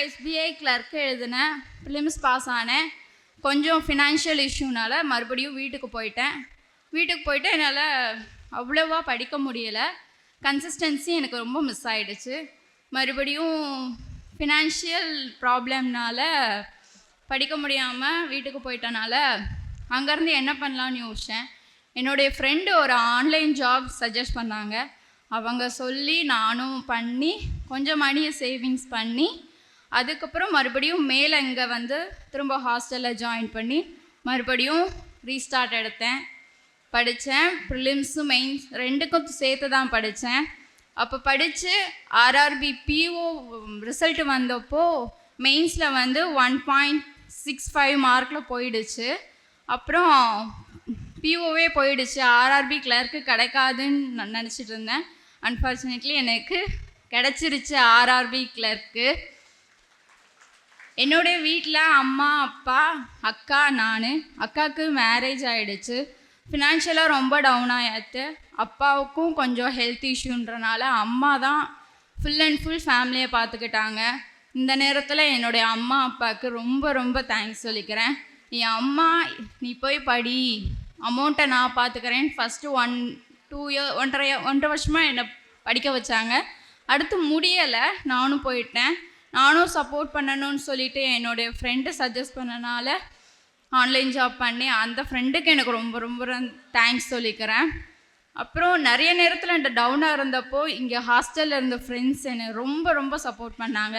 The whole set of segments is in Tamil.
SBI கிளர்க் எழுதினேன், ப்ரிலிம்ஸ் பாஸ் ஆனேன். கொஞ்சம் ஃபினான்ஷியல் இஷ்யூனால் மறுபடியும் வீட்டுக்கு போயிட்டு என்னால் அவ்வளோவா படிக்க முடியலை. கன்சிஸ்டன்சி எனக்கு ரொம்ப மிஸ் ஆகிடுச்சு. மறுபடியும் ஃபினான்ஷியல் ப்ராப்ளம்னால் படிக்க முடியாமல் வீட்டுக்கு போயிட்டனால அங்கேருந்து என்ன பண்ணலான்னு யோசித்தேன். என்னுடைய ஃப்ரெண்டு ஒரு ஆன்லைன் ஜாப் சஜஸ்ட் பண்ணாங்க. அவங்க சொல்லி நானும் பண்ணி கொஞ்சம் மணியை சேவிங்ஸ் பண்ணி அதுக்கப்புறம் மறுபடியும் மேலே இங்கே வந்து திரும்ப ஹாஸ்டலில் ஜாயின் பண்ணி மறுபடியும் ரீஸ்டார்ட் எடுத்தேன். படித்தேன். ப்ரிலிம்ஸும் மெயின்ஸ் ரெண்டுக்கும் சேர்த்து தான் படித்தேன். அப்போ படித்து RRB PO ரிசல்ட்டு வந்தப்போ மெயின்ஸில் வந்து 1.65 மார்க்கில் போயிடுச்சு. அப்புறம் POவே போயிடுச்சு. RRB கிளர்க்கு கிடைக்காதுன்னு நான் நினச்சிட்டு இருந்தேன். அன்ஃபார்ச்சுனேட்லி எனக்கு கிடச்சிருச்சு RRB கிளர்க்கு. என்னுடைய வீட்டில் அம்மா, அப்பா, அக்கா, நான். அக்காவுக்கு மேரேஜ் ஆகிடுச்சு. ஃபினான்ஷியலாக ரொம்ப டவுன் ஆகிடுச்சு. அப்பாவுக்கும் கொஞ்சம் ஹெல்த் இஷ்யூன்றனால அம்மா தான் ஃபுல் அண்ட் ஃபுல் ஃபேமிலியை பார்த்துக்கிட்டாங்க. இந்த நேரத்தில் என்னுடைய அம்மா அப்பாவுக்கு ரொம்ப ரொம்ப தேங்க்ஸ் சொல்லிக்கிறேன். என் அம்மா நீ போய் படி, அமௌண்ட்டை நான் பார்த்துக்கிறேன். ஃபஸ்ட்டு 1.5 வருஷமாக என்னை படிக்க வச்சாங்க. அடுத்து முடியலை, நானும் போயிட்டேன். நானும் சப்போர்ட் பண்ணணும்னு சொல்லிவிட்டு என்னுடைய ஃப்ரெண்டு சஜஸ்ட் பண்ணனால ஆன்லைன் ஜாப் பண்ணி அந்த ஃப்ரெண்டுக்கு எனக்கு ரொம்ப ரொம்ப தேங்க்ஸ் சொல்லிக்கிறேன். அப்புறம் நிறைய நேரத்தில் என்கிட்ட டவுனாக இருந்தப்போ இங்கே ஹாஸ்டலில் இருந்த ஃப்ரெண்ட்ஸ் என்னை ரொம்ப ரொம்ப சப்போர்ட் பண்ணாங்க.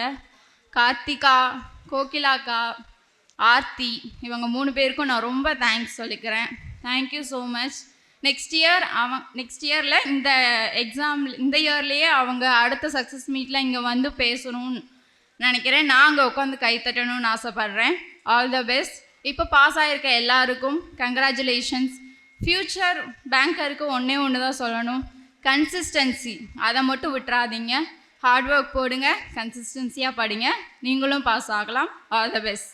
கார்த்திகா, கோகிலாக்கா, ஆர்த்தி, இவங்க 3 பேருக்கும் நான் ரொம்ப தேங்க்ஸ் சொல்லிக்கிறேன். Thank you so much. நெக்ஸ்ட் இயரில் இந்த இயர்லேயே அவங்க அடுத்த சக்ஸஸ் மீட்டில் இங்கே வந்து பேசணும்னு நினைக்கிறேன். நான் அங்கே உட்காந்து கை தட்டணும்னு ஆசைப்பட்றேன். All the best. இப்போ பாஸ் ஆகிருக்க எல்லாருக்கும் கங்க்ராச்சுலேஷன்ஸ். ஃப்யூச்சர் பேங்கருக்கு ஒன்று தான் சொல்லணும், கன்சிஸ்டன்சி. அதை மட்டும் விட்டுறாதீங்க. ஹார்ட் ஒர்க் போடுங்க, கன்சிஸ்டன்சியாக படிங்க, நீங்களும் பாஸ் ஆகலாம். All the best.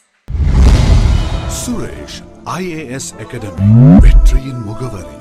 Suresh IAS academy, வெற்றியின் முகவரி.